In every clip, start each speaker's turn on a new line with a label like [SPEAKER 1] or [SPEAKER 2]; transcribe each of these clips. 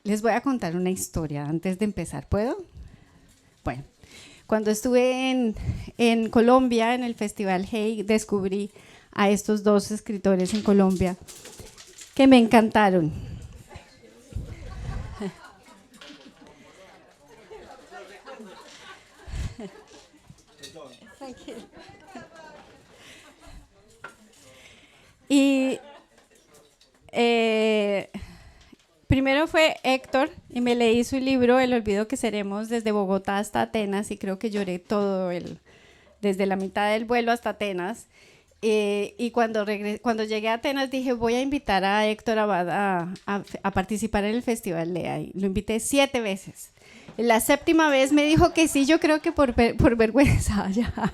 [SPEAKER 1] Les voy a contar una historia antes de empezar, ¿puedo? Bueno, cuando estuve en Colombia, en el Festival Hey, descubrí a estos dos escritores en Colombia que me encantaron. Y primero fue Héctor y me leí su libro El olvido que seremos desde Bogotá hasta Atenas y creo que lloré desde la mitad del vuelo hasta Atenas. Y cuando llegué a Atenas dije voy a invitar a Héctor Abad a participar en el Festival Lea. Y lo invité 7 veces. La 7ª vez me dijo que sí, yo creo que por vergüenza ya.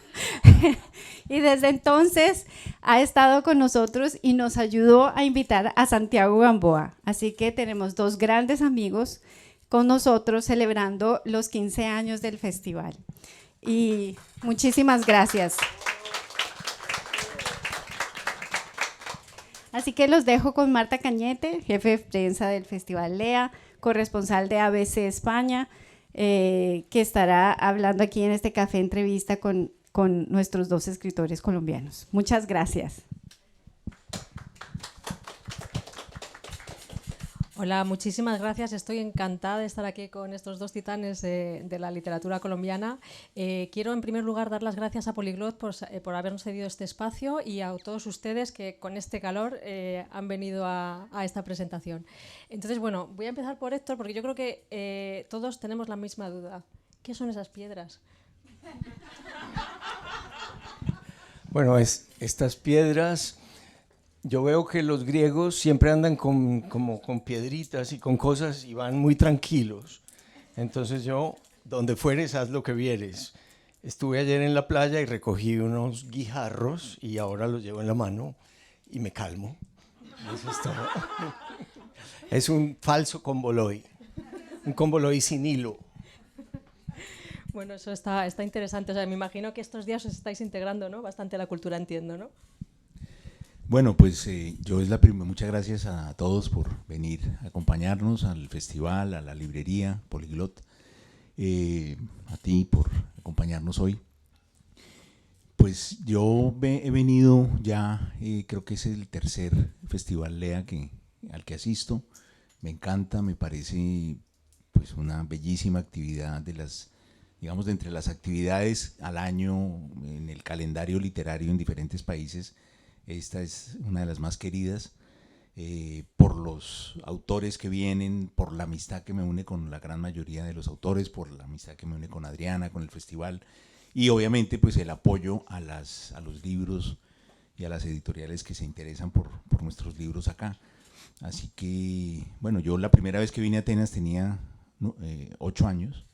[SPEAKER 1] Y desde entonces ha estado con nosotros y nos ayudó a invitar a Santiago Gamboa. Así que tenemos 2 grandes amigos con nosotros celebrando los 15 años del festival. Y muchísimas gracias. Así que los dejo con Marta Cañete, jefe de prensa del Festival Lea, corresponsal de ABC España, que estará hablando aquí en este café entrevista con nuestros 2 escritores colombianos. Muchas gracias.
[SPEAKER 2] Hola, muchísimas gracias. Estoy encantada de estar aquí con estos 2 titanes de la literatura colombiana. Quiero, en primer lugar, dar las gracias a Polyglot por habernos cedido este espacio y a todos ustedes que con este calor han venido a esta presentación. Entonces, bueno, voy a empezar por Héctor porque yo creo que todos tenemos la misma duda. ¿Qué son esas piedras?
[SPEAKER 3] Bueno, estas piedras... Yo veo que los griegos siempre andan como con piedritas y con cosas y van muy tranquilos. Entonces yo, donde fueres, haz lo que vieres. Estuve ayer en la playa y recogí unos guijarros y ahora los llevo en la mano y me calmo. Eso es todo. Es un falso comboloy, un comboloy sin hilo.
[SPEAKER 2] Bueno, eso está interesante. O sea, me imagino que estos días os estáis integrando, ¿no? Bastante a la cultura, entiendo, ¿no?
[SPEAKER 4] Bueno, pues muchas gracias a todos por venir a acompañarnos al festival, a la librería Polyglot, a ti por acompañarnos hoy. Pues yo he venido ya, creo que es el tercer festival Lea al que asisto. Me encanta, me parece pues una bellísima actividad digamos, de entre las actividades al año en el calendario literario en diferentes países. Esta es una de las más queridas por los autores que vienen, por la amistad que me une con la gran mayoría de los autores, por la amistad que me une con Adriana, con el festival y obviamente pues el apoyo a los libros y a las editoriales que se interesan por nuestros libros acá. Así que, bueno, yo la primera vez que vine a Atenas tenía 8 años.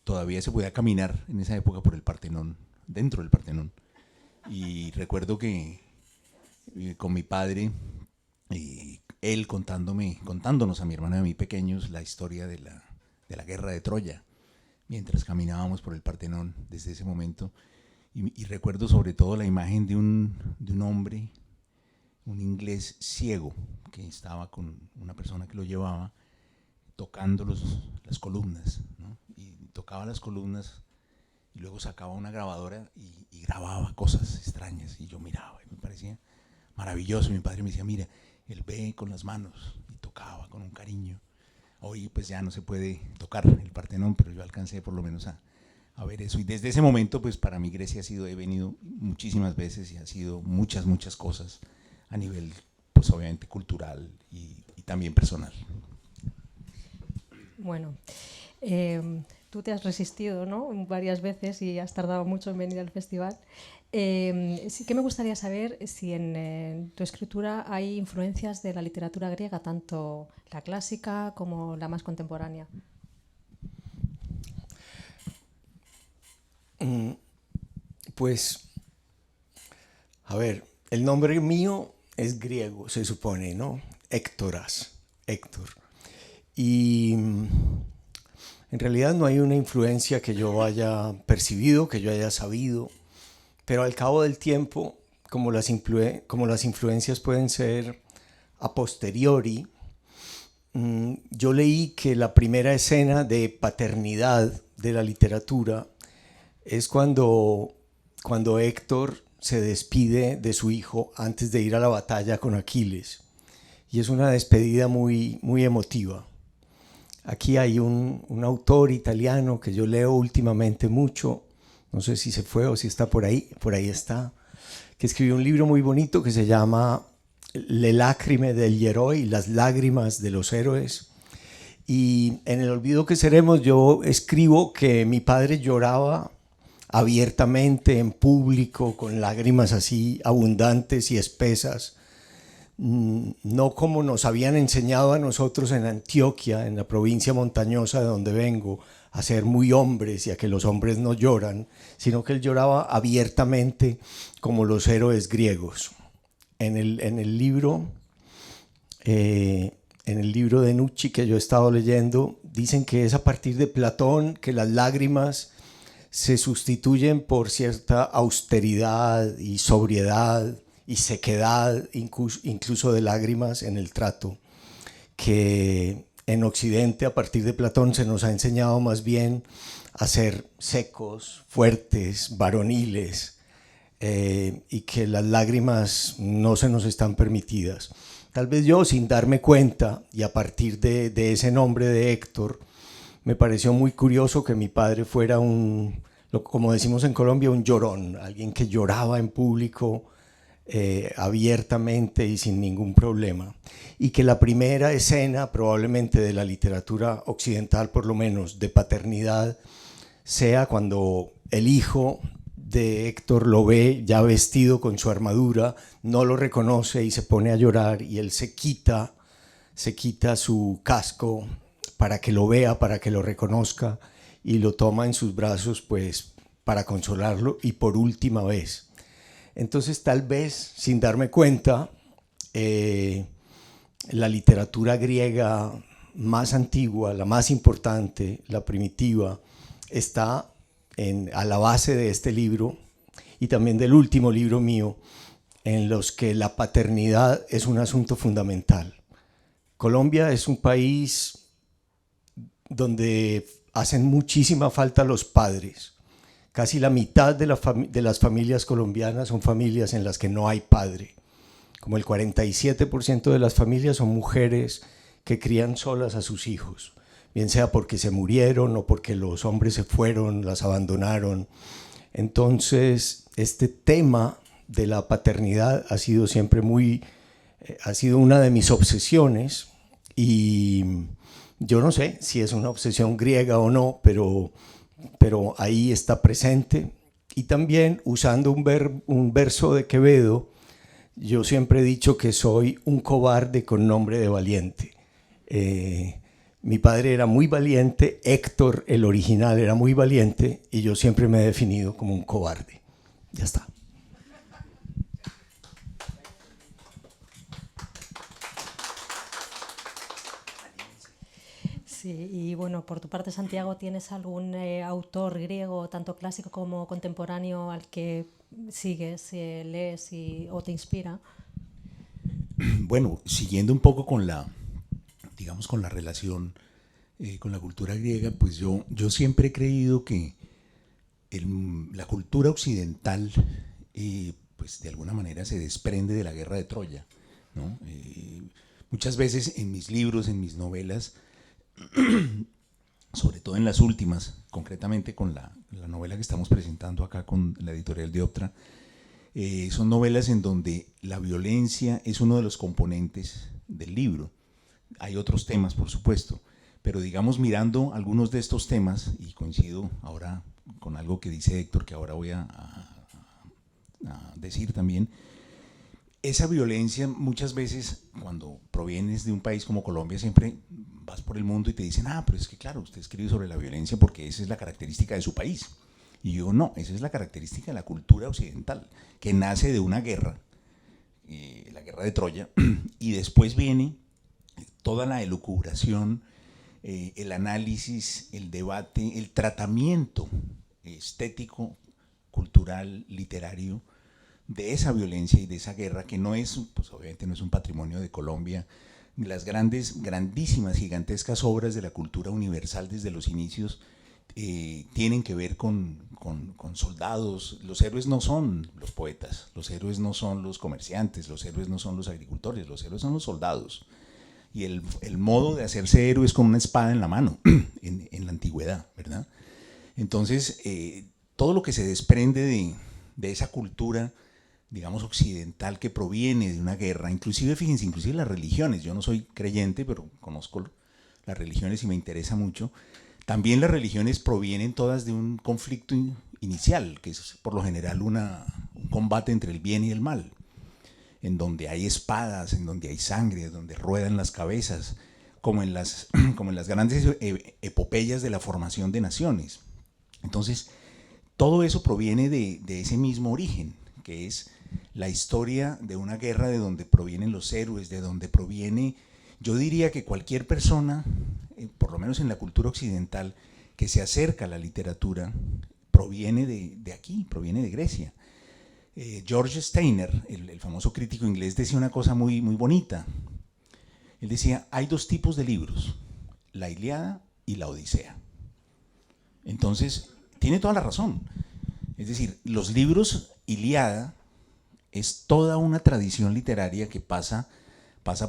[SPEAKER 4] Todavía se podía caminar en esa época por el Partenón, dentro del Partenón. Y recuerdo que con mi padre, él contándonos a mi hermana y a mí pequeños la historia de la guerra de Troya, mientras caminábamos por el Partenón desde ese momento. Y recuerdo sobre todo la imagen de un hombre, un inglés ciego, que estaba con una persona que lo llevaba, tocando las columnas, ¿no? Y tocaba las columnas y luego sacaba una grabadora y grababa cosas extrañas y yo miraba y me parecía maravilloso. Mi padre me decía, mira, él ve con las manos y tocaba con un cariño. Hoy pues ya no se puede tocar el Partenón, pero yo alcancé por lo menos a ver eso. Y desde ese momento pues para mí Grecia he venido muchísimas veces y ha sido muchas cosas a nivel pues obviamente cultural y también personal.
[SPEAKER 2] Bueno, tú te has resistido, ¿no? Varias veces y has tardado mucho en venir al festival. Sí que me gustaría saber si en tu escritura hay influencias de la literatura griega, tanto la clásica como la más contemporánea.
[SPEAKER 3] Pues, a ver, el nombre mío es griego, se supone, ¿no? Héctoras, Héctor. Y en realidad no hay una influencia que yo haya percibido, que yo haya sabido, pero al cabo del tiempo, como las influencias pueden ser a posteriori, yo leí que la primera escena de paternidad de la literatura es cuando Héctor se despide de su hijo antes de ir a la batalla con Aquiles. Y es una despedida muy, muy emotiva. Aquí hay un autor italiano que yo leo últimamente mucho, no sé si se fue o si está por ahí está, que escribió un libro muy bonito que se llama Le lacrime degli eroi, las lágrimas de los héroes. Y en El olvido que seremos yo escribo que mi padre lloraba abiertamente en público con lágrimas así abundantes y espesas, no como nos habían enseñado a nosotros en Antioquia, en la provincia montañosa de donde vengo, a ser muy hombres y a que los hombres no lloran, sino que él lloraba abiertamente como los héroes griegos. En el libro de Nucci que yo he estado leyendo, dicen que es a partir de Platón que las lágrimas se sustituyen por cierta austeridad y sobriedad y sequedad, incluso de lágrimas en el trato, que en Occidente a partir de Platón se nos ha enseñado más bien a ser secos, fuertes, varoniles, y que las lágrimas no se nos están permitidas. Tal vez yo, sin darme cuenta, y a partir de ese nombre de Héctor, me pareció muy curioso que mi padre fuera como decimos en Colombia, un llorón, alguien que lloraba en público abiertamente y sin ningún problema. Y que la primera escena, probablemente de la literatura occidental por lo menos, de paternidad, sea cuando el hijo de Héctor lo ve ya vestido con su armadura, no lo reconoce y se pone a llorar, y él se quita su casco para que lo vea, para que lo reconozca, y lo toma en sus brazos pues para consolarlo y por última vez. Entonces tal vez sin darme cuenta la literatura griega más antigua, la más importante, la primitiva, está a la base de este libro y también del último libro mío, en los que la paternidad es un asunto fundamental. Colombia es un país donde hacen muchísima falta los padres. Casi la mitad de las familias colombianas son familias en las que no hay padre. Como el 47% de las familias son mujeres que crían solas a sus hijos, bien sea porque se murieron o porque los hombres se fueron, las abandonaron. Entonces, este tema de la paternidad ha sido siempre ha sido una de mis obsesiones, y yo no sé si es una obsesión griega o no, pero ahí está presente. Y también usando un verso de Quevedo, yo siempre he dicho que soy un cobarde con nombre de valiente. Mi padre era muy valiente, Héctor, el original, era muy valiente, y yo siempre me he definido como un cobarde. Ya está.
[SPEAKER 2] Sí, y bueno, por tu parte, Santiago, ¿tienes algún autor griego, tanto clásico como contemporáneo, al que sigues, lees o te inspira?
[SPEAKER 4] Bueno, siguiendo un poco con la relación con la cultura griega, pues yo siempre he creído que la cultura occidental pues de alguna manera se desprende de la guerra de Troya, ¿no? Muchas veces en mis libros, en mis novelas, sobre todo en las últimas, concretamente con la novela que estamos presentando acá con la editorial Dioptra, son novelas en donde la violencia es uno de los componentes del libro. Hay otros temas, por supuesto, pero digamos, mirando algunos de estos temas, y coincido ahora con algo que dice Héctor, que ahora voy a decir también, esa violencia muchas veces, cuando provienes de un país como Colombia, siempre vas por el mundo y te dicen, pero es que claro, usted escribe sobre la violencia porque esa es la característica de su país. Y yo no, esa es la característica de la cultura occidental, que nace de una guerra, la guerra de Troya, y después viene toda la elucubración, el análisis, el debate, el tratamiento estético, cultural, literario, de esa violencia y de esa guerra, que no es, pues obviamente no es un patrimonio de Colombia, las grandísimas, gigantescas obras de la cultura universal desde los inicios tienen que ver con soldados. Los héroes no son los poetas, los héroes no son los comerciantes, los héroes no son los agricultores, los héroes son los soldados. Y el modo de hacerse héroe es con una espada en la mano, en la antigüedad, ¿verdad? Entonces, todo lo que se desprende de esa cultura, digamos, occidental, que proviene de una guerra, inclusive, fíjense, inclusive las religiones, yo no soy creyente, pero conozco las religiones y me interesa mucho. También las religiones provienen todas de un conflicto inicial, que es por lo general un combate entre el bien y el mal, en donde hay espadas, en donde hay sangre, en donde ruedan las cabezas, como en las grandes epopeyas de la formación de naciones. Entonces, todo eso proviene de ese mismo origen, que es la historia de una guerra, de donde provienen los héroes, de donde proviene, yo diría que cualquier persona, por lo menos en la cultura occidental, que se acerca a la literatura, proviene de aquí, proviene de Grecia. George Steiner, el famoso crítico inglés, decía una cosa muy, muy bonita. Él decía, hay dos tipos de libros, la Ilíada y la Odisea. Entonces, tiene toda la razón. Es decir, los libros Ilíada es toda una tradición literaria que pasa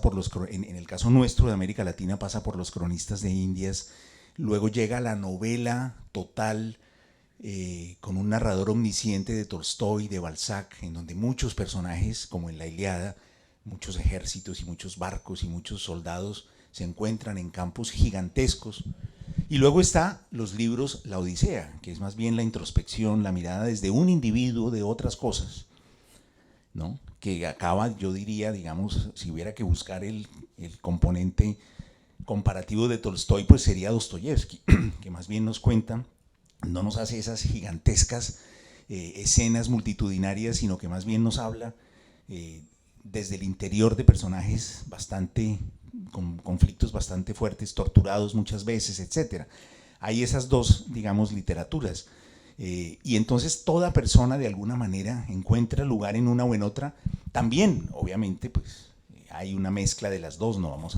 [SPEAKER 4] por en el caso nuestro de América Latina, pasa por los cronistas de Indias, luego llega la novela total, con un narrador omnisciente de Tolstoy, de Balzac, en donde muchos personajes, como en la Ilíada, muchos ejércitos y muchos barcos y muchos soldados se encuentran en campos gigantescos. Y luego está los libros La Odisea, que es más bien la introspección, la mirada desde un individuo de otras cosas, ¿no? Que acaba, yo diría, digamos, si hubiera que buscar el componente comparativo de Tolstoy, pues sería Dostoyevsky, que más bien nos cuenta, no nos hace esas gigantescas escenas multitudinarias, sino que más bien nos habla desde el interior de personajes con conflictos bastante fuertes, torturados muchas veces, etc. Hay esas dos, digamos, literaturas. Y entonces toda persona de alguna manera encuentra lugar en una o en otra. También, obviamente, pues hay una mezcla de las dos, no vamos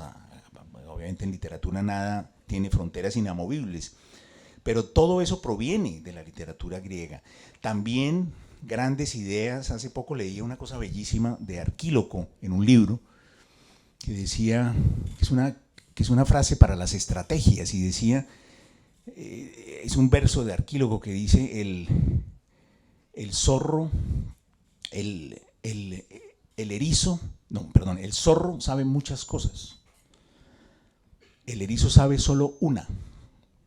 [SPEAKER 4] obviamente en literatura nada tiene fronteras inamovibles, pero todo eso proviene de la literatura griega. También grandes ideas. Hace poco leí una cosa bellísima de Arquíloco en un libro que decía, que es una frase para las estrategias, y decía, es un verso de Arquíloco que dice, el zorro, el erizo, no, perdón, el zorro sabe muchas cosas, el erizo sabe solo una,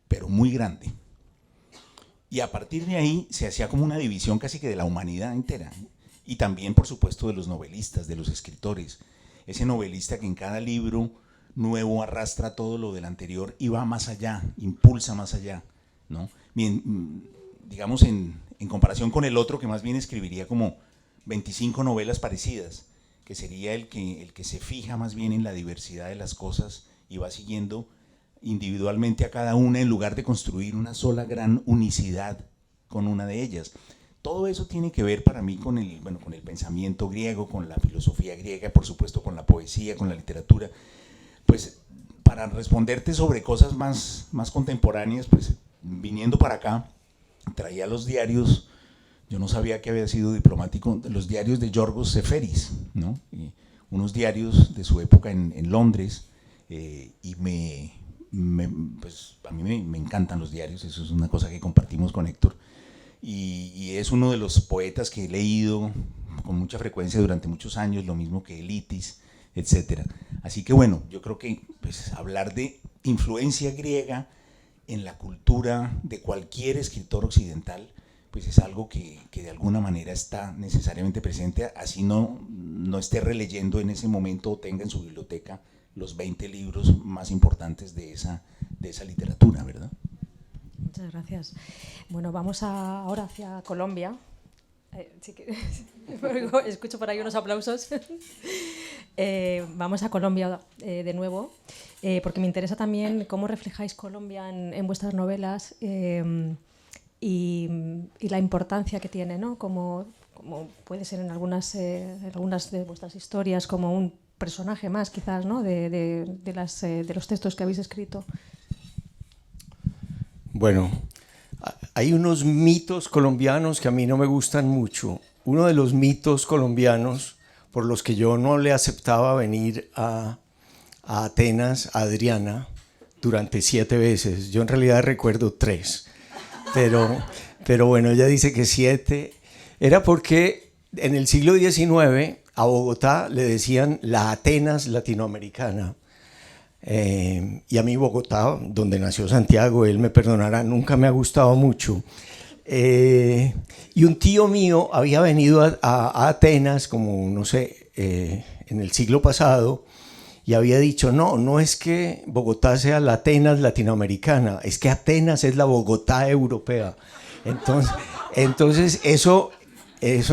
[SPEAKER 4] pero muy grande. Y a partir de ahí se hacía como una división casi que de la humanidad entera. Y también, por supuesto, de los novelistas, de los escritores. Ese novelista que en cada libro nuevo arrastra todo lo del anterior y va más allá, impulsa más allá, ¿no? Bien, digamos, en comparación con el otro que más bien escribiría como 25 novelas parecidas, que sería el que se fija más bien en la diversidad de las cosas y va siguiendo individualmente a cada una en lugar de construir una sola gran unicidad con una de ellas. Todo eso tiene que ver para mí con el pensamiento griego, con la filosofía griega, por supuesto con la poesía, con la literatura. Pues para responderte sobre cosas más contemporáneas, pues viniendo para acá, traía los diarios, yo no sabía que había sido diplomático, los diarios de Yorgos Seferis, ¿no? Unos diarios de su época en Londres, y pues a mí me encantan los diarios, eso es una cosa que compartimos con Héctor, y es uno de los poetas que he leído con mucha frecuencia durante muchos años, lo mismo que Elitis, etc. Así que bueno, yo creo que pues, hablar de influencia griega en la cultura de cualquier escritor occidental, pues es algo que de alguna manera está necesariamente presente, así no esté releyendo en ese momento o tenga en su biblioteca los 20 libros más importantes de esa literatura, ¿verdad?
[SPEAKER 2] Muchas gracias. Bueno, vamos ahora hacia Colombia. Sí que, escucho por ahí unos aplausos. Vamos a Colombia de nuevo, porque me interesa también cómo reflejáis Colombia en vuestras novelas y la importancia que tiene, ¿no? Como puede ser en algunas de vuestras historias, como un personaje más, quizás, ¿no? de los textos que habéis escrito.
[SPEAKER 3] Bueno, hay unos mitos colombianos que a mí no me gustan mucho. Uno de los mitos colombianos por los que yo no le aceptaba venir a Atenas, a Adriana, durante 7 veces. Yo en realidad recuerdo 3, pero bueno, ella dice que 7. Era porque en el siglo XIX a Bogotá le decían la Atenas latinoamericana. Y a mí Bogotá, donde nació Santiago, él me perdonará, nunca me ha gustado mucho. Y un tío mío había venido a Atenas, como no sé, en el siglo pasado, y había dicho, no es que Bogotá sea la Atenas latinoamericana, es que Atenas es la Bogotá europea. Entonces eso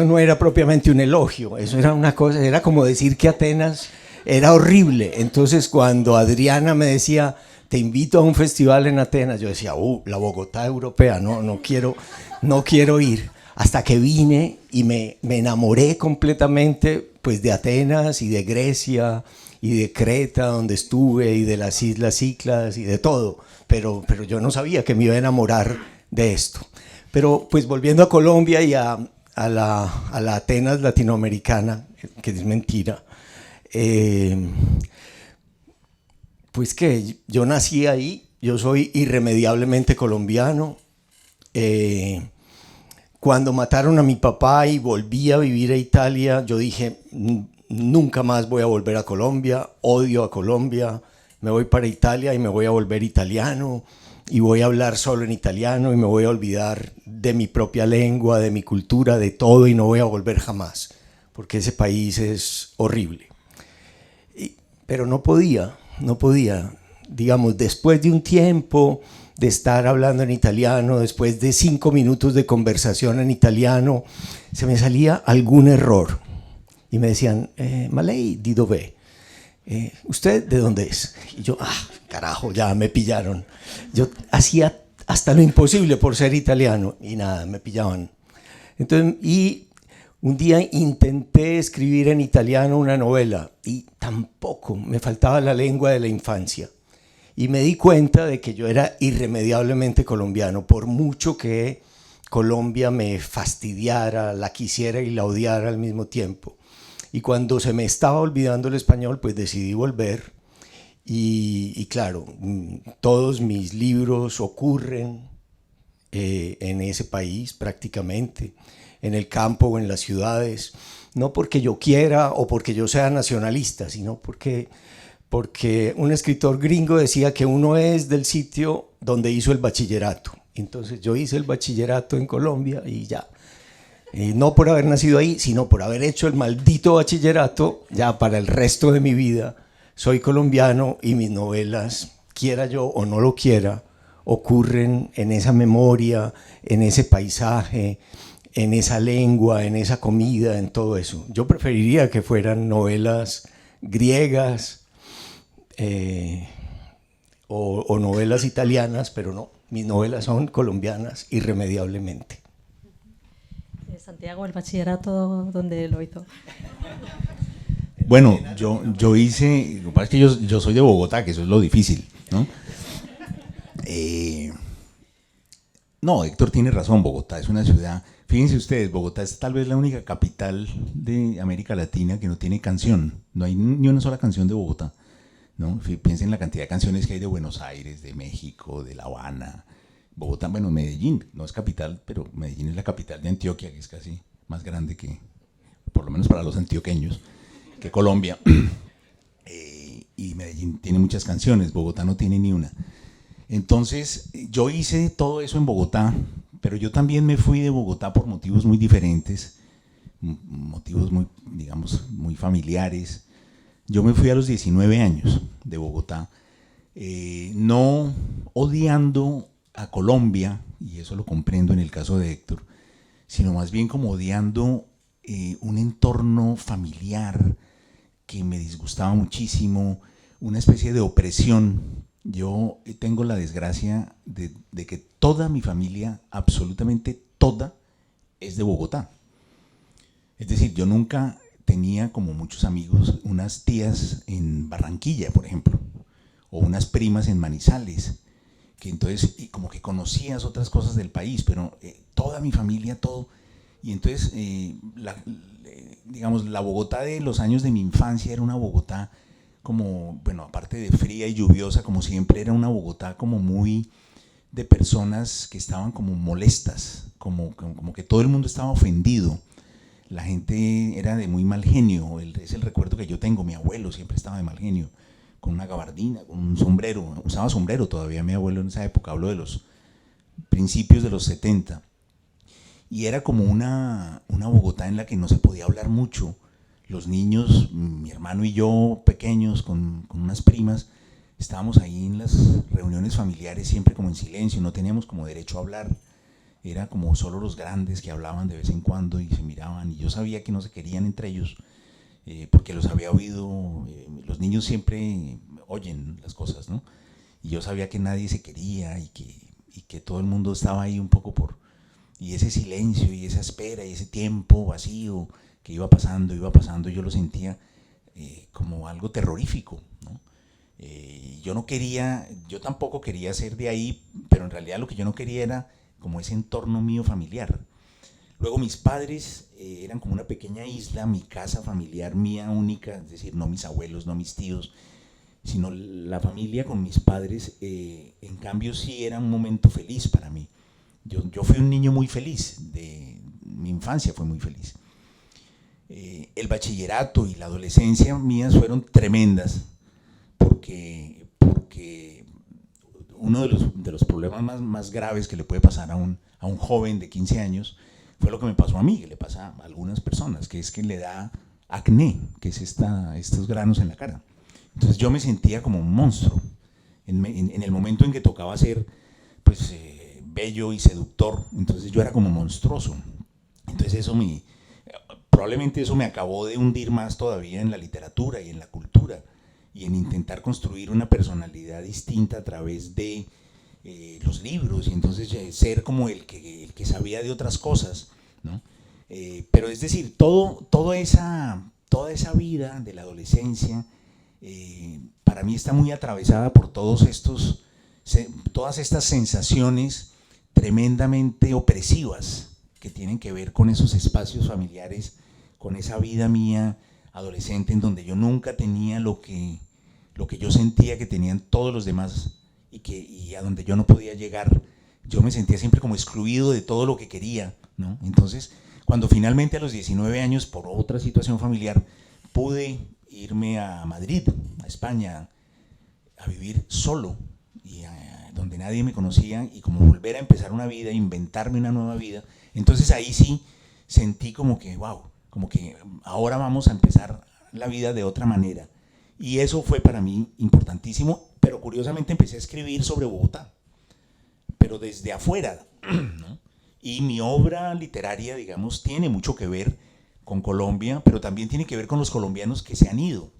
[SPEAKER 3] no era propiamente un elogio, eso era una cosa, era como decir que Atenas era horrible. Entonces cuando Adriana me decía, te invito a un festival en Atenas, yo decía, la Bogotá europea, no quiero ir. Hasta que vine y me enamoré completamente pues, de Atenas y de Grecia y de Creta, donde estuve, y de las Islas Cícladas y de todo. Pero yo no sabía que me iba a enamorar de esto. Pero pues volviendo a Colombia y a la Atenas latinoamericana, que es mentira, pues que yo nací ahí, yo soy irremediablemente colombiano. Cuando mataron a mi papá y volví a vivir a Italia, yo dije, nunca más voy a volver a Colombia, odio a Colombia, me voy para Italia y me voy a volver italiano y voy a hablar solo en italiano y me voy a olvidar de mi propia lengua, de mi cultura, de todo, y no voy a volver jamás, porque ese país es horrible. Pero no podía, digamos, después de un tiempo de estar hablando en italiano, después de 5 minutos de conversación en italiano, se me salía algún error. Y me decían, ma lei di dov'è? ¿Usted de dónde es? Y yo, carajo, ya me pillaron. Yo hacía hasta lo imposible por ser italiano y nada, me pillaban. Entonces, y un día intenté escribir en italiano una novela y tampoco, me faltaba la lengua de la infancia. Y me di cuenta de que yo era irremediablemente colombiano, por mucho que Colombia me fastidiara, la quisiera y la odiara al mismo tiempo. Y cuando se me estaba olvidando el español, pues decidí volver. Y claro, todos mis libros ocurren en ese país prácticamente, en el campo o en las ciudades, no porque yo quiera o porque yo sea nacionalista, sino porque un escritor gringo decía que uno es del sitio donde hizo el bachillerato. Entonces yo hice el bachillerato en Colombia y ya. No por haber nacido ahí, sino por haber hecho el maldito bachillerato, ya para el resto de mi vida soy colombiano y mis novelas, quiera yo o no lo quiera, ocurren en esa memoria, en ese paisaje, en esa lengua, en esa comida, en todo eso. Yo preferiría que fueran novelas griegas o novelas italianas, pero no, mis novelas son colombianas irremediablemente.
[SPEAKER 2] Santiago, el bachillerato, ¿dónde lo hizo?
[SPEAKER 4] Bueno, yo hice, lo que pasa es que yo soy de Bogotá, que eso es lo difícil, ¿no? No, Héctor tiene razón, Bogotá es una ciudad, fíjense ustedes, Bogotá es tal vez la única capital de América Latina que no tiene canción, no hay ni una sola canción de Bogotá, ¿no? Piensen en la cantidad de canciones que hay de Buenos Aires, de México, de La Habana, Bogotá, bueno, Medellín, no es capital, pero Medellín es la capital de Antioquia, que es casi más grande que, por lo menos para los antioqueños, que Colombia. Y Medellín tiene muchas canciones, Bogotá no tiene ni una. Entonces, yo hice todo eso en Bogotá, pero yo también me fui de Bogotá por motivos muy diferentes, motivos muy, digamos, muy familiares. Yo me fui a los 19 años de Bogotá, no odiando a Colombia, y eso lo comprendo en el caso de Héctor, sino más bien como odiando un entorno familiar que me disgustaba muchísimo, una especie de opresión. Yo tengo la desgracia de que toda mi familia, absolutamente toda, es de Bogotá. Es decir, yo nunca tenía, como muchos amigos, unas tías en Barranquilla, por ejemplo, o unas primas en Manizales, que entonces y como que conocías otras cosas del país, pero toda mi familia, todo. Y entonces, digamos, la Bogotá de los años de mi infancia era una Bogotá como, bueno, aparte de fría y lluviosa, como siempre, era una Bogotá como muy de personas que estaban como molestas, como que todo el mundo estaba ofendido. La gente era de muy mal genio, es el recuerdo que yo tengo. Mi abuelo siempre estaba de mal genio, con una gabardina, con un sombrero, usaba sombrero todavía mi abuelo en esa época, hablo de los principios de los 70. Y era como una Bogotá en la que no se podía hablar mucho. Los niños, mi hermano y yo, pequeños, con unas primas, estábamos ahí en las reuniones familiares siempre como en silencio, no teníamos como derecho a hablar. Era como solo los grandes que hablaban de vez en cuando y se miraban, y yo sabía que no se querían entre ellos, porque los había oído. Los niños siempre oyen las cosas, ¿no? Y yo sabía que nadie se quería y que todo el mundo estaba ahí un poco y ese silencio y esa espera y ese tiempo vacío que iba pasando, yo lo sentía como algo terrorífico, ¿no? Yo tampoco quería ser de ahí, pero en realidad lo que yo no quería era como ese entorno mío familiar. Luego mis padres eran como una pequeña isla, mi casa familiar mía única, es decir, no mis abuelos, no mis tíos, sino la familia con mis padres. En cambio sí era un momento feliz para mí. Yo fui un niño muy feliz, mi infancia fue muy feliz. El bachillerato y la adolescencia mías fueron tremendas, porque uno de los problemas más graves que le puede pasar a un joven de 15 años fue lo que me pasó a mí, que le pasa a algunas personas, que es que le da acné, que es estos granos en la cara. Entonces yo me sentía como un monstruo. En el momento en que tocaba ser pues, bello y seductor, entonces yo era como monstruoso. Entonces probablemente eso me acabó de hundir más todavía en la literatura y en la cultura, y en intentar construir una personalidad distinta a través de los libros, y entonces ser como el que sabía de otras cosas, ¿no? Pero es decir, toda esa vida de la adolescencia para mí está muy atravesada por todas estas sensaciones tremendamente opresivas que tienen que ver con esos espacios familiares, con esa vida mía adolescente en donde yo nunca tenía lo que yo sentía que tenían todos los demás, y a donde yo no podía llegar. Yo me sentía siempre como excluido de todo lo que quería, ¿no? Entonces, cuando finalmente a los 19 años, por otra situación familiar, pude irme a Madrid, a España, a vivir solo, y donde nadie me conocía, y como volver a empezar una vida, inventarme una nueva vida, entonces ahí sí sentí como que, wow, como que ahora vamos a empezar la vida de otra manera. Y eso fue para mí importantísimo, pero curiosamente empecé a escribir sobre Bogotá, pero desde afuera, ¿no? Y mi obra literaria, digamos, tiene mucho que ver con Colombia, pero también tiene que ver con los colombianos que se han ido,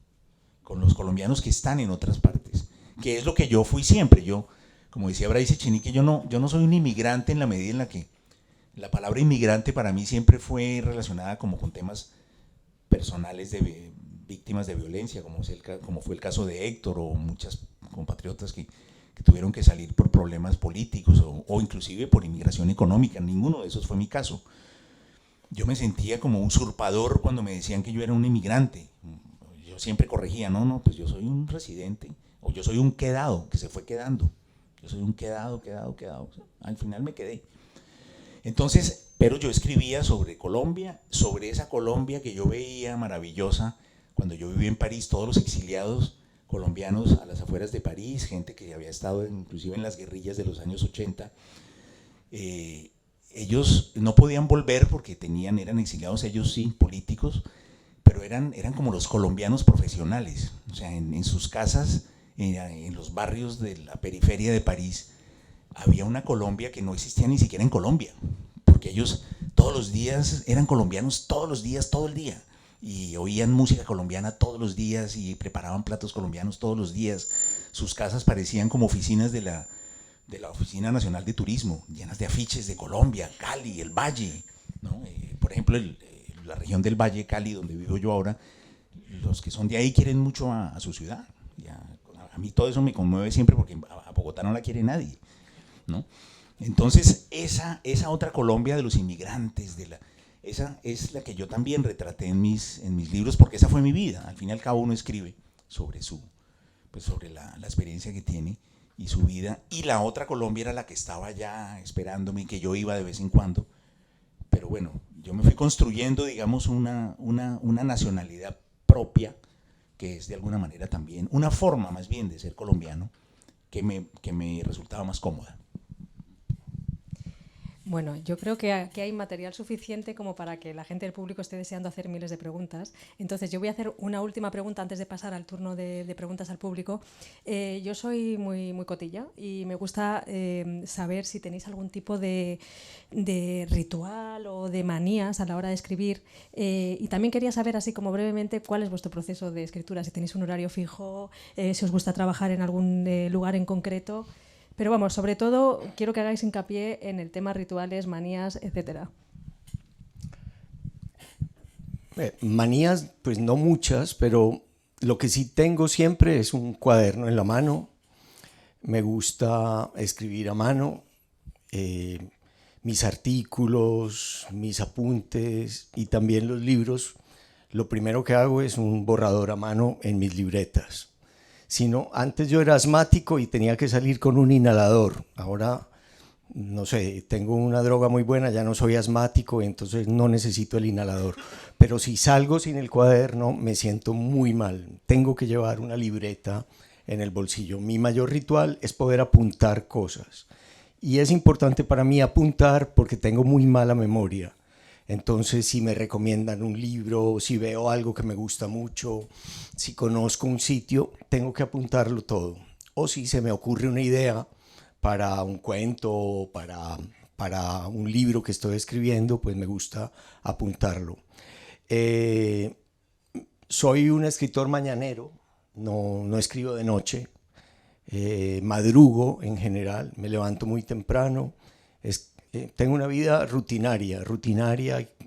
[SPEAKER 4] con los colombianos que están en otras partes, que es lo que yo fui siempre. Yo, como decía Bryce Echenique, yo no soy un inmigrante en la medida en la que la palabra inmigrante para mí siempre fue relacionada como con temas personales de víctimas de violencia, como fue el caso de Héctor, o muchas compatriotas que tuvieron que salir por problemas políticos o inclusive por inmigración económica. Ninguno de esos fue mi caso. Yo me sentía como usurpador cuando me decían que yo era un inmigrante. Yo siempre corregía, no, pues yo soy un residente, o yo soy un quedado, que se fue quedando. Yo soy un quedado. Al final me quedé. Entonces, pero yo escribía sobre Colombia, sobre esa Colombia que yo veía maravillosa cuando yo vivía en París, todos los exiliados colombianos a las afueras de París, gente que había estado inclusive en las guerrillas de los años 80, ellos no podían volver porque eran exiliados, ellos sí, políticos, pero eran como los colombianos profesionales. O sea, en sus casas, en los barrios de la periferia de París, había una Colombia que no existía ni siquiera en Colombia, porque ellos todos los días eran colombianos, todos los días, todo el día, y oían música colombiana todos los días y preparaban platos colombianos todos los días. Sus casas parecían como oficinas de la Oficina Nacional de Turismo, llenas de afiches de Colombia, Cali, el Valle, ¿no? Por ejemplo, la región del Valle, Cali, donde vivo yo ahora, los que son de ahí quieren mucho a su ciudad. A mí todo eso me conmueve siempre porque a Bogotá no la quiere nadie, ¿no? Entonces, esa otra Colombia de los inmigrantes, esa es la que yo también retraté en mis libros, porque esa fue mi vida. Al fin y al cabo uno escribe sobre sobre la experiencia que tiene y su vida. Y la otra Colombia era la que estaba ya esperándome y que yo iba de vez en cuando. Pero bueno, yo me fui construyendo, digamos, una nacionalidad propia, que es de alguna manera también una forma más bien de ser colombiano, que me resultaba más cómoda.
[SPEAKER 2] Bueno, yo creo que aquí hay material suficiente como para que la gente del público esté deseando hacer miles de preguntas. Entonces, yo voy a hacer una última pregunta antes de pasar al turno de preguntas al público. Yo soy muy cotilla y me gusta saber si tenéis algún tipo de ritual o de manías a la hora de escribir. Y también quería saber, así como brevemente, cuál es vuestro proceso de escritura, si tenéis un horario fijo, si os gusta trabajar en algún lugar en concreto. Pero vamos, sobre todo quiero que hagáis hincapié en el tema rituales, manías, etcétera.
[SPEAKER 3] Manías, pues no muchas, pero lo que sí tengo siempre es un cuaderno en la mano. Me gusta escribir a mano, mis artículos, mis apuntes y también los libros. Lo primero que hago es un borrador a mano en mis libretas. Sino, antes yo era asmático y tenía que salir con un inhalador. Ahora, no sé, tengo una droga muy buena, ya no soy asmático, entonces no necesito el inhalador. Pero si salgo sin el cuaderno, me siento muy mal. Tengo que llevar una libreta en el bolsillo. Mi mayor ritual es poder apuntar cosas. Y es importante para mí apuntar porque tengo muy mala memoria. Entonces, si me recomiendan un libro, si veo algo que me gusta mucho, si conozco un sitio, tengo que apuntarlo todo. O si se me ocurre una idea para un cuento, para un libro que estoy escribiendo, pues me gusta apuntarlo. Soy un escritor mañanero, no escribo de noche, madrugo en general, me levanto muy temprano, tengo una vida rutinaria,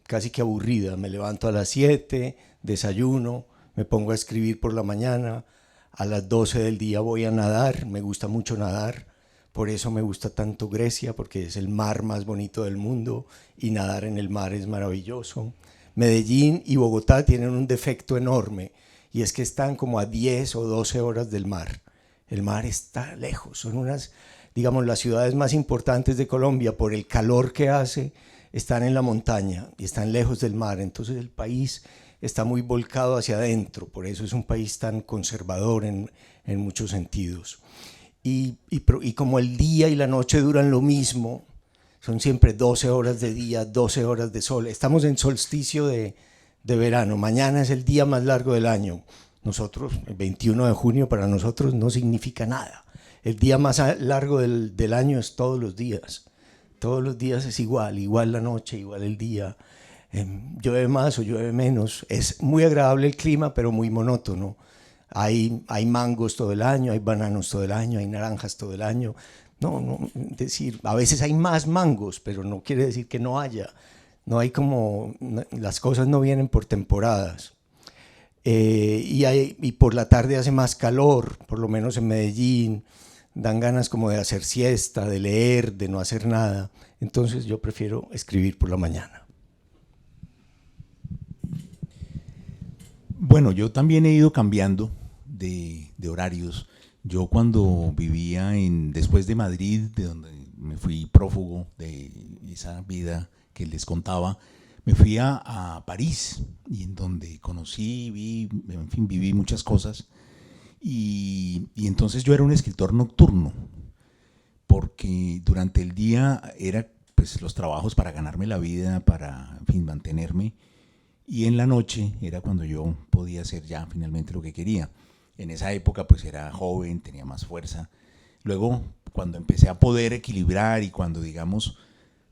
[SPEAKER 3] casi que aburrida. Me levanto a las 7, desayuno, me pongo a escribir por la mañana, a las 12 del día voy a nadar, me gusta mucho nadar, por eso me gusta tanto Grecia, porque es el mar más bonito del mundo y nadar en el mar es maravilloso. Medellín y Bogotá tienen un defecto enorme y es que están como a 10 o 12 horas del mar. El mar está lejos, son digamos, las ciudades más importantes de Colombia, por el calor que hace, están en la montaña y están lejos del mar. Entonces el país está muy volcado hacia adentro, por eso es un país tan conservador en muchos sentidos. Y como el día y la noche duran lo mismo, son siempre 12 horas de día, 12 horas de sol. Estamos en solsticio de verano, mañana es el día más largo del año. Nosotros, el 21 de junio para nosotros no significa nada. El día más largo del año es todos los días es igual la noche, igual el día, llueve más o llueve menos, es muy agradable el clima pero muy monótono, hay mangos todo el año, hay bananos todo el año, hay naranjas todo el año, decir, a veces hay más mangos pero no quiere decir que no haya, las cosas no vienen por temporadas. Y por la tarde hace más calor, por lo menos en Medellín, dan ganas como de hacer siesta, de leer, de no hacer nada. Entonces yo prefiero escribir por la mañana.
[SPEAKER 4] Bueno, yo también he ido cambiando de horarios. Yo cuando vivía después de Madrid, de donde me fui prófugo de esa vida que les contaba, me fui a París, y en donde conocí, viví muchas cosas. Y entonces yo era un escritor nocturno, porque durante el día era pues los trabajos para ganarme la vida, para mantenerme, y en la noche era cuando yo podía hacer ya finalmente lo que quería. En esa época pues era joven, tenía más fuerza. Luego, cuando empecé a poder equilibrar y cuando, digamos,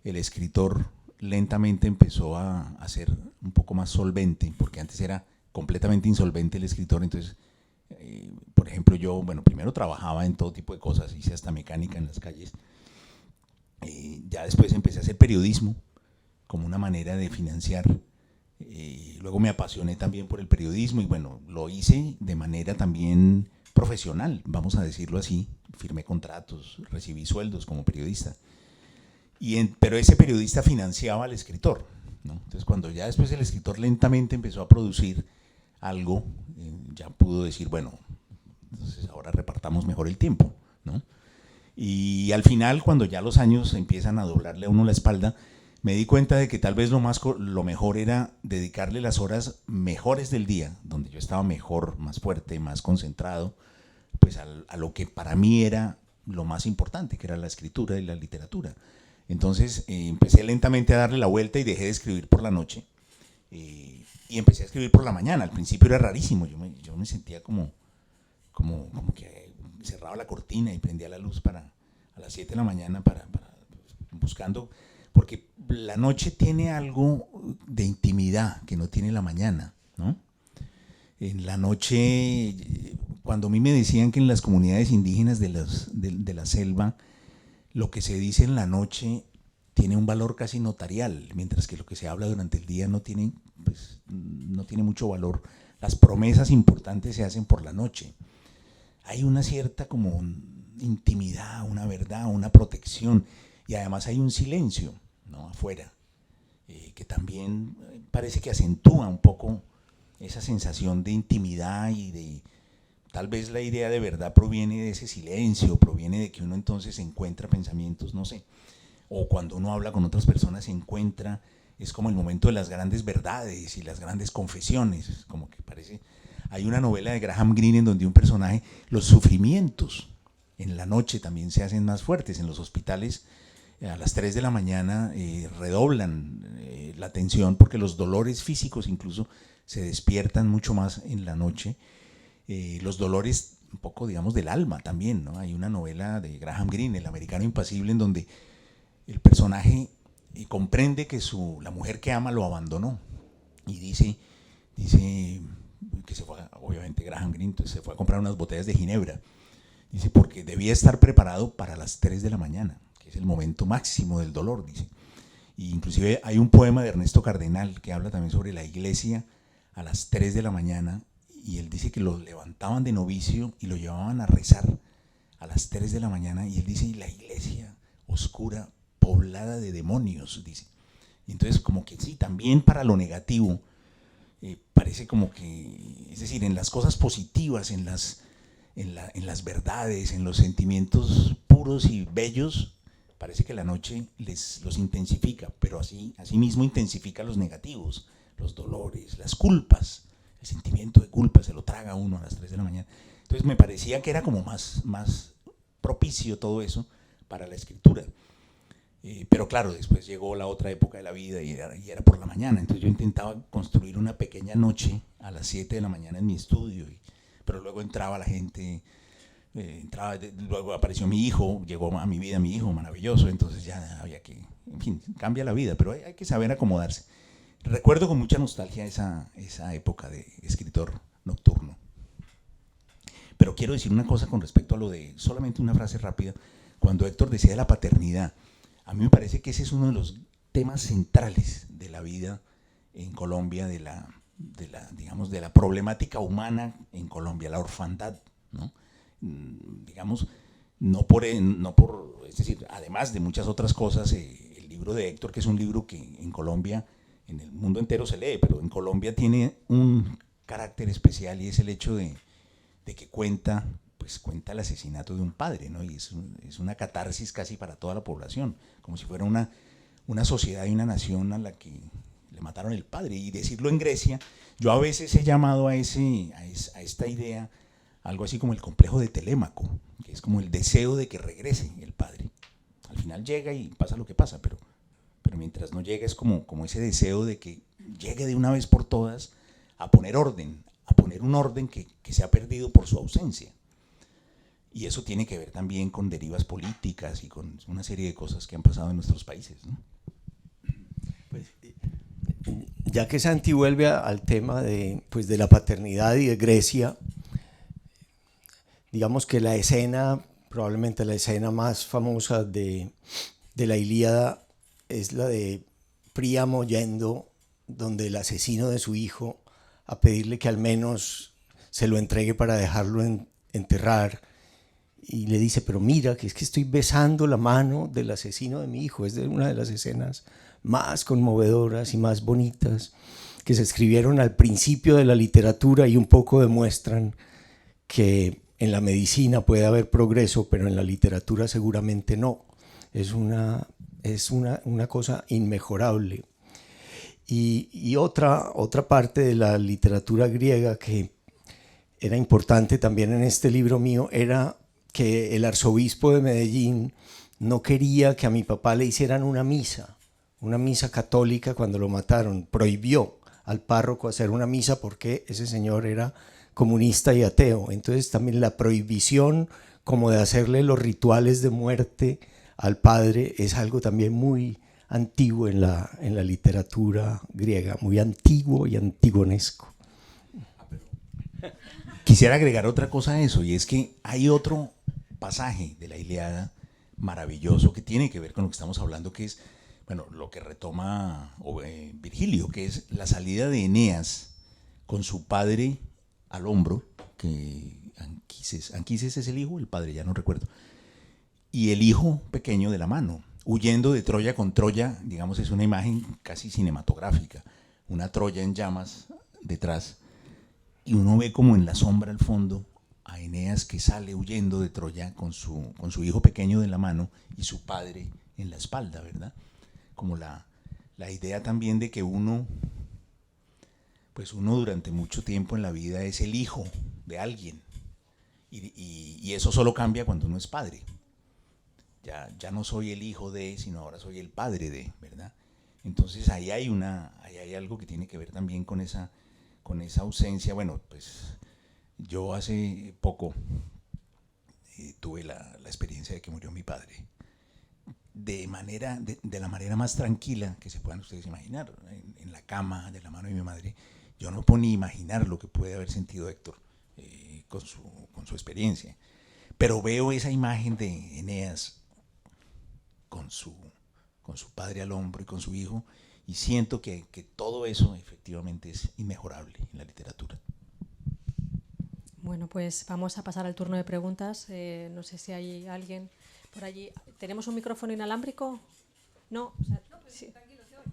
[SPEAKER 4] el escritor lentamente empezó a ser un poco más solvente, porque antes era completamente insolvente el escritor. Entonces, por ejemplo, yo, primero trabajaba en todo tipo de cosas, hice hasta mecánica en las calles. Ya después empecé a hacer periodismo como una manera de financiar Luego me apasioné también por el periodismo y bueno, lo hice de manera también profesional, vamos a decirlo así. Firmé contratos, recibí sueldos como periodista. Pero ese periodista financiaba al escritor, ¿no? Entonces cuando ya después el escritor lentamente empezó a producir algo, ya pudo decir, bueno, entonces ahora repartamos mejor el tiempo, ¿no? Y al final, cuando ya los años empiezan a doblarle a uno la espalda, me di cuenta de que tal vez lo mejor era dedicarle las horas mejores del día, donde yo estaba mejor, más fuerte, más concentrado, pues a lo que para mí era lo más importante, que era la escritura y la literatura. Entonces empecé lentamente a darle la vuelta y dejé de escribir por la noche y empecé a escribir por la mañana. Al principio era rarísimo, yo me sentía como que cerraba la cortina y prendía la luz a las 7 de la mañana buscando, porque la noche tiene algo de intimidad que no tiene la mañana, ¿no? En la noche, cuando a mí me decían que en las comunidades indígenas de la selva, lo que se dice en la noche tiene un valor casi notarial, mientras que lo que se habla durante el día no tiene mucho valor. Las promesas importantes se hacen por la noche. Hay una cierta como intimidad, una verdad, una protección, y además hay un silencio, ¿no?, afuera, que también parece que acentúa un poco esa sensación de intimidad y de, tal vez la idea de verdad proviene de ese silencio, proviene de que uno entonces encuentra pensamientos, no sé, o cuando uno habla con otras personas se encuentra, es como el momento de las grandes verdades y las grandes confesiones, como que parece. Hay una novela de Graham Greene en donde un personaje, los sufrimientos en la noche también se hacen más fuertes. En los hospitales a las 3 de la mañana redoblan la atención porque los dolores físicos incluso se despiertan mucho más en la noche. Los dolores un poco, digamos, del alma también, ¿no? Hay una novela de Graham Greene, El americano impasible, en donde el personaje comprende que la mujer que ama lo abandonó y dice que se fue, obviamente Graham Greene, entonces se fue a comprar unas botellas de ginebra, dice, porque debía estar preparado para las 3 de la mañana, que es el momento máximo del dolor, dice. Y inclusive hay un poema de Ernesto Cardenal que habla también sobre la iglesia a las 3 de la mañana, y él dice que lo levantaban de novicio y lo llevaban a rezar a las 3 de la mañana, y él dice, y la iglesia oscura, poblada de demonios, dice. Y entonces como que sí, también para lo negativo, parece como que, es decir, en las cosas positivas, en las verdades, en los sentimientos puros y bellos, parece que la noche los intensifica, pero así mismo intensifica los negativos, los dolores, las culpas. El sentimiento de culpa se lo traga a uno a las 3 de la mañana. Entonces me parecía que era como más propicio todo eso para la escritura. Pero claro, después llegó la otra época de la vida y era por la mañana. Entonces yo intentaba construir una pequeña noche a las 7 de la mañana en mi estudio. Pero luego entraba la gente, luego apareció mi hijo, llegó a mi vida mi hijo, maravilloso. Entonces ya había que, en fin, cambia la vida, pero hay que saber acomodarse. Recuerdo con mucha nostalgia esa época de escritor nocturno. Pero quiero decir una cosa con respecto a lo de, solamente una frase rápida, cuando Héctor decía de la paternidad. A mí me parece que ese es uno de los temas centrales de la vida en Colombia, de la problemática humana en Colombia, la orfandad, ¿no? Digamos, es decir, además de muchas otras cosas, el libro de Héctor, que es un libro que en Colombia, en el mundo entero se lee, pero en Colombia tiene un carácter especial, y es el hecho de que cuenta el asesinato de un padre, ¿no? Y es una catarsis casi para toda la población, como si fuera una sociedad y una nación a la que le mataron el padre. Y decirlo en Grecia, yo a veces he llamado a esta idea algo así como el complejo de Telémaco, que es como el deseo de que regrese el padre. Al final llega y pasa lo que pasa, pero mientras no llega es como ese deseo de que llegue de una vez por todas a poner orden, a poner un orden que se ha perdido por su ausencia. Y eso tiene que ver también con derivas políticas y con una serie de cosas que han pasado en nuestros países, ¿no?
[SPEAKER 3] Pues, ya que Santi vuelve al tema de la paternidad y de Grecia, digamos que la escena, probablemente la escena más famosa de la Ilíada, es la de Príamo yendo donde el asesino de su hijo a pedirle que al menos se lo entregue para dejarlo enterrar, y le dice, pero mira, que es que estoy besando la mano del asesino de mi hijo. Es de una de las escenas más conmovedoras y más bonitas que se escribieron al principio de la literatura y un poco demuestran que en la medicina puede haber progreso, pero en la literatura seguramente no. Es una cosa inmejorable. Y otra parte de la literatura griega que era importante también en este libro mío era que el arzobispo de Medellín no quería que a mi papá le hicieran una misa católica cuando lo mataron. Prohibió al párroco hacer una misa porque ese señor era comunista y ateo. Entonces también la prohibición como de hacerle los rituales de muerte al padre es algo también muy antiguo en la literatura griega, muy antiguo y antigonesco.
[SPEAKER 4] Quisiera agregar otra cosa a eso, y es que hay otro pasaje de la Ilíada maravilloso que tiene que ver con lo que estamos hablando, que es, bueno, lo que retoma Virgilio, que es la salida de Eneas con su padre al hombro, que Anquises es el hijo, el padre, ya no recuerdo, y el hijo pequeño de la mano, huyendo de Troya con Troya, digamos, es una imagen casi cinematográfica, una Troya en llamas detrás, y uno ve como en la sombra al fondo a Eneas que sale huyendo de Troya con su hijo pequeño de la mano y su padre en la espalda, ¿verdad? Como la idea también de que uno durante mucho tiempo en la vida es el hijo de alguien, y eso solo cambia cuando uno es padre. Ya no soy el hijo de, sino ahora soy el padre de, ¿verdad? Entonces ahí hay algo que tiene que ver también con esa ausencia. Bueno, pues yo hace poco tuve la experiencia de que murió mi padre de la manera más tranquila que se puedan ustedes imaginar, en la cama de la mano de mi madre. Yo no puedo ni imaginar lo que puede haber sentido Héctor con su experiencia, pero veo esa imagen de Eneas con su padre al hombro y con su hijo, y siento que todo eso efectivamente es inmejorable en la literatura.
[SPEAKER 2] Bueno, pues vamos a pasar al turno de preguntas. No sé si hay alguien por allí. ¿Tenemos un micrófono inalámbrico? No. O sea,
[SPEAKER 5] no, pues
[SPEAKER 2] sí.
[SPEAKER 5] tranquilo, se oye.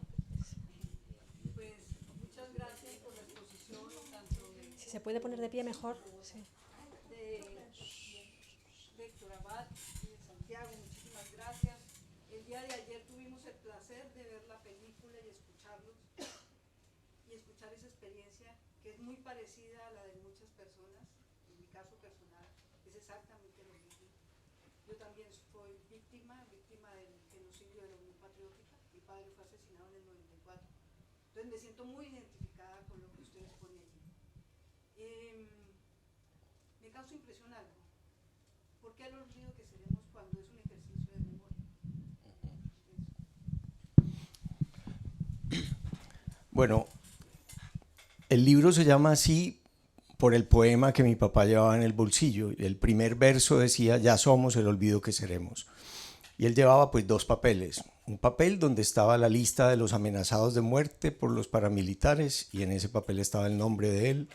[SPEAKER 5] Pues muchas gracias por la exposición, tanto de...
[SPEAKER 2] Si se puede poner de pie mejor. Sí.
[SPEAKER 5] de Héctor Abad y de Santiago, muchísimas gracias. El día de ayer tuvimos el placer de ver la película y escucharlos y escuchar esa experiencia que es muy parecida a la de muchas personas. En mi caso personal es exactamente lo mismo. Yo también soy víctima del genocidio de la Unión Patriótica. Mi padre fue asesinado en el 94. Entonces me siento muy identificada con lo que ustedes ponen allí. Me causa impresión algo. ¿Por qué el olvido que seremos cuando es un ejercicio de memoria?
[SPEAKER 3] Bueno, el libro se llama así por el poema que mi papá llevaba en el bolsillo. El primer verso decía, ya somos el olvido que seremos. Y él llevaba pues dos papeles. Un papel donde estaba la lista de los amenazados de muerte por los paramilitares, y en ese papel estaba el nombre de él.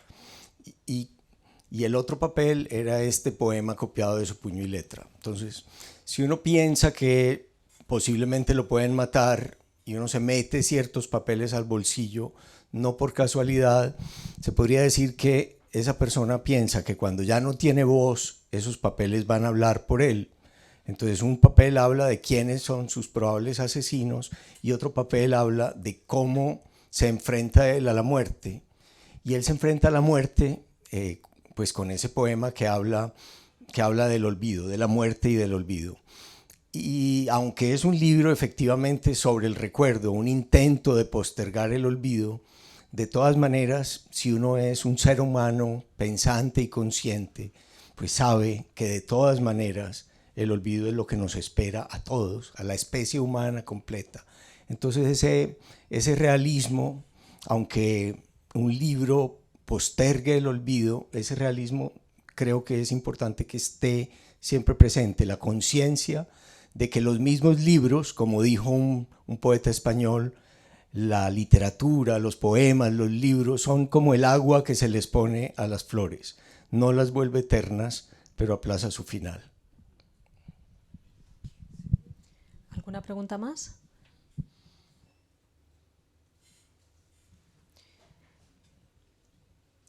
[SPEAKER 3] Y el otro papel era este poema copiado de su puño y letra. Entonces, si uno piensa que posiblemente lo pueden matar y uno se mete ciertos papeles al bolsillo, no por casualidad, se podría decir que esa persona piensa que cuando ya no tiene voz, esos papeles van a hablar por él. Entonces un papel habla de quiénes son sus probables asesinos y otro papel habla de cómo se enfrenta él a la muerte. Y él se enfrenta a la muerte pues con ese poema que habla del olvido, de la muerte y del olvido. Y aunque es un libro efectivamente sobre el recuerdo, un intento de postergar el olvido, de todas maneras, si uno es un ser humano pensante y consciente, pues sabe que de todas maneras el olvido es lo que nos espera a todos, a la especie humana completa. Entonces ese realismo, aunque un libro postergue el olvido, ese realismo creo que es importante que esté siempre presente, la conciencia de que los mismos libros, como dijo un poeta español, la literatura, los poemas, los libros son como el agua que se les pone a las flores. No las vuelve eternas, pero aplaza su final.
[SPEAKER 2] ¿Alguna pregunta más?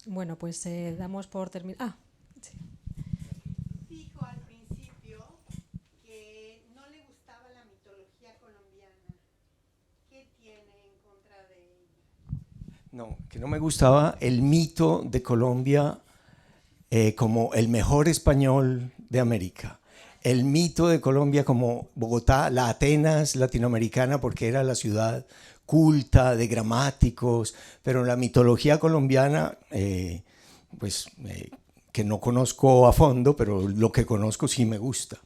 [SPEAKER 2] Bueno, pues damos por terminar. Sí.
[SPEAKER 6] Dijo al principio que no le gustaba la mitología colombiana. ¿Qué tiene en contra de ella?
[SPEAKER 3] No, que no me gustaba el mito de Colombia como el mejor español de América. El mito de Colombia como Bogotá, la Atenas latinoamericana, porque era la ciudad culta, de gramáticos, pero la mitología colombiana, que no conozco a fondo, pero lo que conozco sí me gusta.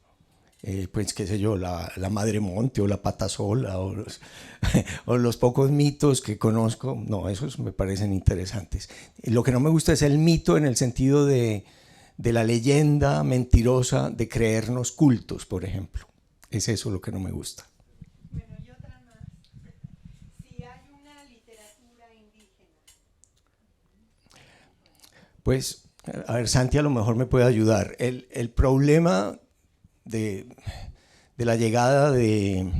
[SPEAKER 3] Pues qué sé yo, la Madre Monte o la Patasola o los pocos mitos que conozco, no, esos me parecen interesantes. Lo que no me gusta es el mito en el sentido de la leyenda mentirosa de creernos cultos, por ejemplo. Es eso lo que no me gusta.
[SPEAKER 6] Bueno, y otra más. Si hay una literatura indígena.
[SPEAKER 3] Pues, a ver, Santi a lo mejor me puede ayudar. El problema de la llegada de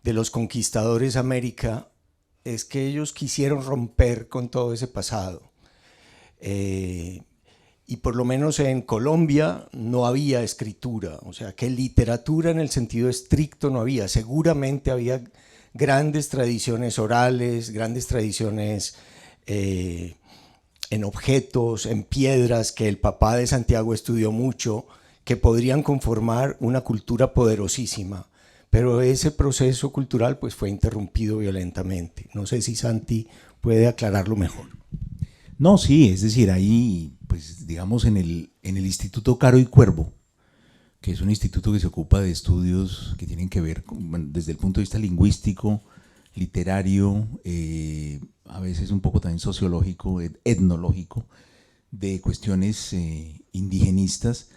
[SPEAKER 3] los conquistadores a América es que ellos quisieron romper con todo ese pasado. Y por lo menos en Colombia no había escritura, o sea que literatura en el sentido estricto no había. Seguramente había grandes tradiciones orales, grandes tradiciones en objetos, en piedras, que el papá de Santiago estudió mucho, que podrían conformar una cultura poderosísima, pero ese proceso cultural pues fue interrumpido violentamente. No sé si Santi puede aclararlo mejor.
[SPEAKER 4] No, sí, es decir, ahí, pues digamos en el Instituto Caro y Cuervo, que es un instituto que se ocupa de estudios que tienen que ver con, desde el punto de vista lingüístico, literario, a veces un poco también sociológico, etnológico, de cuestiones indigenistas.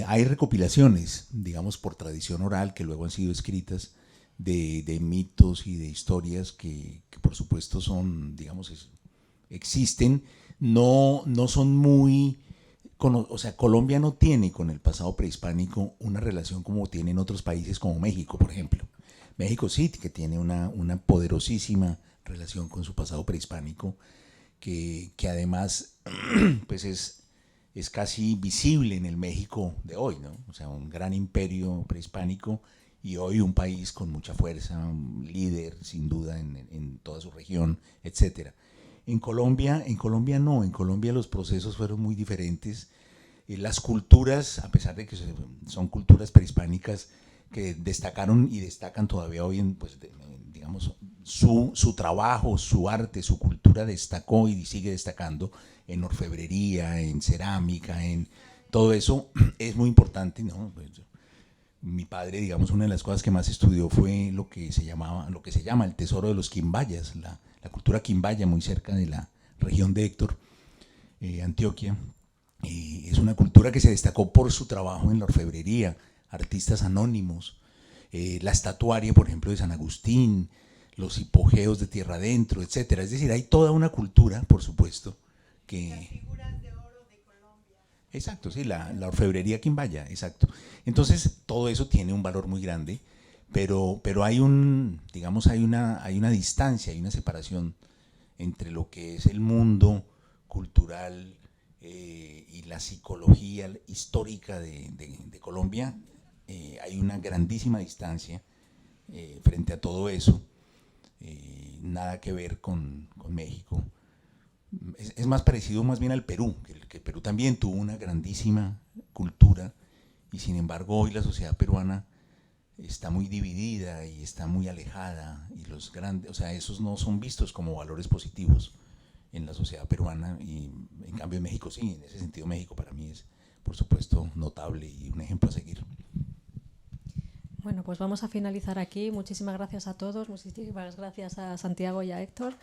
[SPEAKER 4] Hay recopilaciones, digamos, por tradición oral, que luego han sido escritas, de mitos y de historias que por supuesto son, digamos, existen, no son muy, o sea, Colombia no tiene con el pasado prehispánico una relación como tienen otros países como México, por ejemplo. México sí, que tiene una poderosísima relación con su pasado prehispánico, que además pues es casi visible en el México de hoy, ¿no? O sea, un gran imperio prehispánico y hoy un país con mucha fuerza, un líder sin duda en toda su región, etcétera. En Colombia no, en Colombia los procesos fueron muy diferentes. Las culturas, a pesar de que son culturas prehispánicas que destacaron y destacan todavía hoy, digamos, su trabajo, su arte, su cultura destacó y sigue destacando en orfebrería, en cerámica, en todo eso es muy importante, ¿no? Pues, mi padre, digamos, una de las cosas que más estudió fue lo que se llama el tesoro de los quimbayas, la cultura quimbaya, muy cerca de la región de Héctor, Antioquia. Es una cultura que se destacó por su trabajo en la orfebrería, artistas anónimos, la estatuaria, por ejemplo, de San Agustín, los hipogeos de tierra adentro, etcétera. Es decir, hay toda una cultura, por supuesto, que...
[SPEAKER 6] Las figuras de oro de Colombia.
[SPEAKER 4] Exacto, sí, la orfebrería quimbaya, exacto. Entonces, todo eso tiene un valor muy grande, pero hay digamos, hay una distancia, hay una separación entre lo que es el mundo cultural y la psicología histórica de Colombia. Hay una grandísima distancia frente a todo eso, nada que ver con México. Es más parecido más bien al Perú, que el Perú también tuvo una grandísima cultura y sin embargo hoy la sociedad peruana está muy dividida y está muy alejada y los grandes, o sea, esos no son vistos como valores positivos en la sociedad peruana y en cambio en México sí, en ese sentido México para mí es por supuesto notable y un ejemplo a seguir.
[SPEAKER 2] Bueno, pues vamos a finalizar aquí. Muchísimas gracias a todos, muchísimas gracias a Santiago y a Héctor.